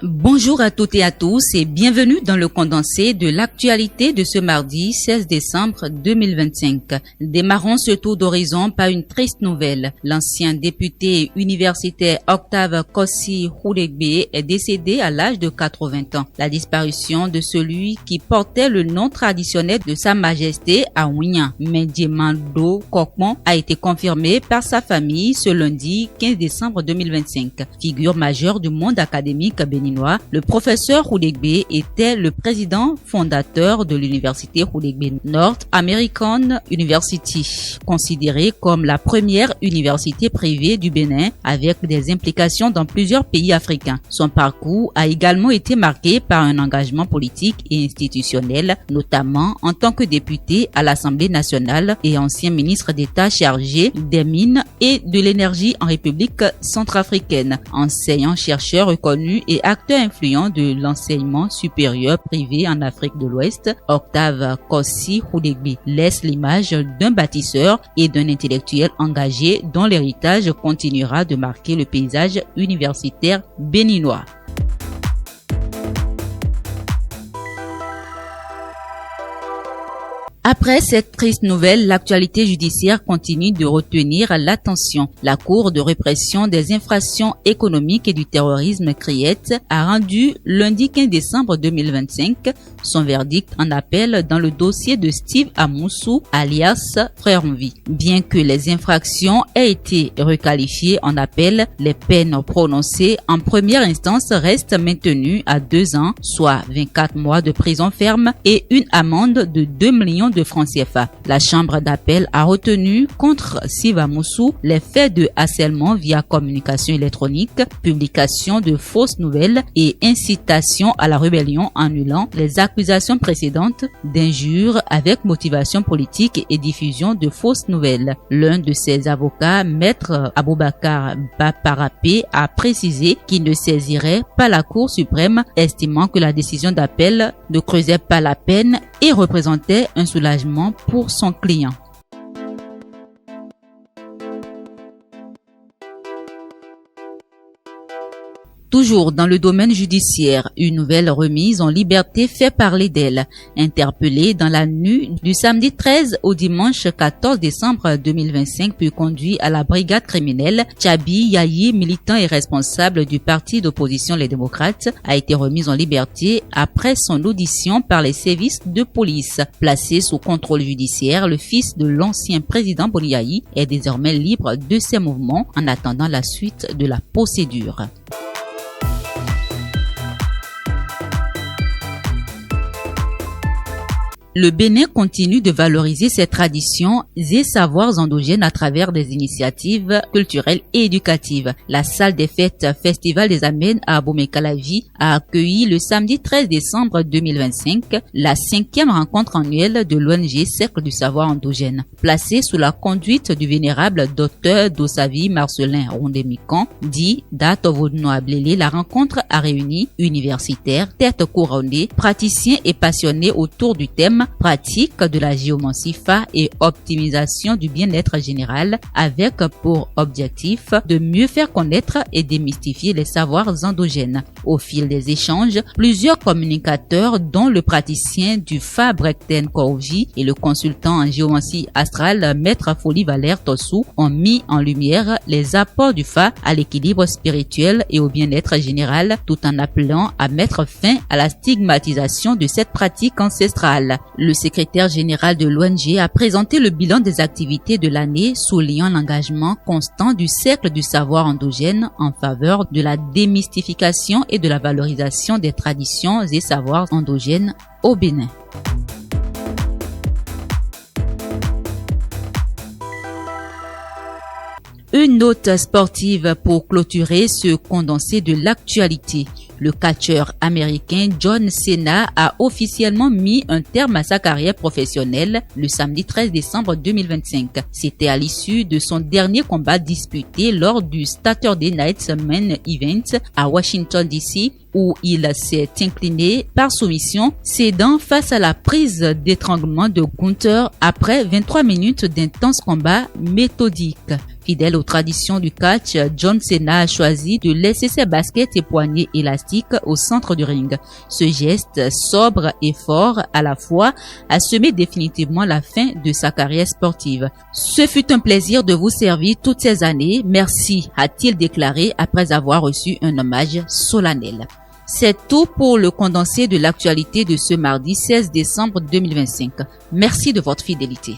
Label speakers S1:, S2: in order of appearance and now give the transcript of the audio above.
S1: Bonjour à toutes et à tous et bienvenue dans le condensé de l'actualité de ce mardi 16 décembre 2025. Démarrons ce tour d'horizon par une triste nouvelle. L'ancien député universitaire Octave Kossi Roulegbe est décédé à l'âge de 80 ans. La disparition de celui qui portait le nom traditionnel de Sa Majesté Awinian Mendiemando Kokmon a été confirmée par sa famille ce lundi 15 décembre 2025. Figure majeure du monde académique béninois, le professeur Roulegbe était le président fondateur de l'université Roulegbe North American University, considérée comme la première université privée du Bénin avec des implications dans plusieurs pays africains. Son parcours a également été marqué par un engagement politique et institutionnel, notamment en tant que député à l'Assemblée nationale et ancien ministre d'État chargé des mines et de l'énergie en République centrafricaine, enseignant-chercheur reconnu et acteur influent de l'enseignement supérieur privé en Afrique de l'Ouest. Octave Kossi Roulegbe laisse l'image d'un bâtisseur et d'un intellectuel engagé dont l'héritage continuera de marquer le paysage universitaire béninois. Après cette triste nouvelle, l'actualité judiciaire continue de retenir l'attention. La Cour de répression des infractions économiques et du terrorisme CRIET a rendu lundi 15 décembre 2025 son verdict en appel dans le dossier de Steve Amoussou alias Frère Mvi. Bien que les infractions aient été requalifiées en appel, les peines prononcées en première instance restent maintenues à 2 ans, soit 24 mois de prison ferme et une amende de 2 millions de francs CFA. La chambre d'appel a retenu contre Steve Amoussou les faits de harcèlement via communication électronique, publication de fausses nouvelles et incitation à la rébellion annulant les accusations précédentes d'injures avec motivation politique et diffusion de fausses nouvelles. L'un de ses avocats, Maître Aboubakar Baparapé, a précisé qu'il ne saisirait pas la Cour suprême, estimant que la décision d'appel ne creusait pas la peine et représentait un soulagement pour son client. Toujours dans le domaine judiciaire, une nouvelle remise en liberté fait parler d'elle. Interpellé dans la nuit du samedi 13 au dimanche 14 décembre 2025 puis conduit à la brigade criminelle, Tchabi Yayi, militant et responsable du parti d'opposition Les Démocrates, a été remise en liberté après son audition par les services de police. Placé sous contrôle judiciaire, le fils de l'ancien président Boni Yayi est désormais libre de ses mouvements en attendant la suite de la procédure. Le Bénin continue de valoriser ses traditions et savoirs endogènes à travers des initiatives culturelles et éducatives. La salle des fêtes Festival des Amènes à Abomey-Calavi a accueilli le samedi 13 décembre 2025 la 5e rencontre annuelle de l'ONG Cercle du Savoir Endogène. Placée sous la conduite du vénérable Dr Dosavi Marcelin Rondemican, dit Datovodno Ablélé, la rencontre a réuni universitaires, têtes couronnées, praticiens et passionnés autour du thème pratique de la géomancie et optimisation du bien-être général avec pour objectif de mieux faire connaître et démystifier les savoirs endogènes. Au fil des échanges, plusieurs communicateurs dont le praticien du Fa Brekten Korji et le consultant en géomancie astrale Maître Folie Valère Tossou ont mis en lumière les apports du Fa à l'équilibre spirituel et au bien-être général tout en appelant à mettre fin à la stigmatisation de cette pratique ancestrale. Le secrétaire général de l'ONG a présenté le bilan des activités de l'année, soulignant l'engagement constant du Cercle du Savoir Endogène en faveur de la démystification et de la valorisation des traditions et savoirs endogènes au Bénin. Une note sportive pour clôturer ce condensé de l'actualité. Le catcheur américain John Cena a officiellement mis un terme à sa carrière professionnelle le samedi 13 décembre 2025. C'était à l'issue de son dernier combat disputé lors du Saturday Night Main Event à Washington DC, où il s'est incliné par soumission, cédant face à la prise d'étranglement de Gunther après 23 minutes d'intenses combats méthodiques. Fidèle aux traditions du catch, John Cena a choisi de laisser ses baskets et poignets élastiques au centre du ring. Ce geste sobre et fort à la fois a semé définitivement la fin de sa carrière sportive. Ce fut un plaisir de vous servir toutes ces années. Merci, a-t-il déclaré après avoir reçu un hommage solennel. C'est tout pour le condensé de l'actualité de ce mardi 16 décembre 2025. Merci de votre fidélité.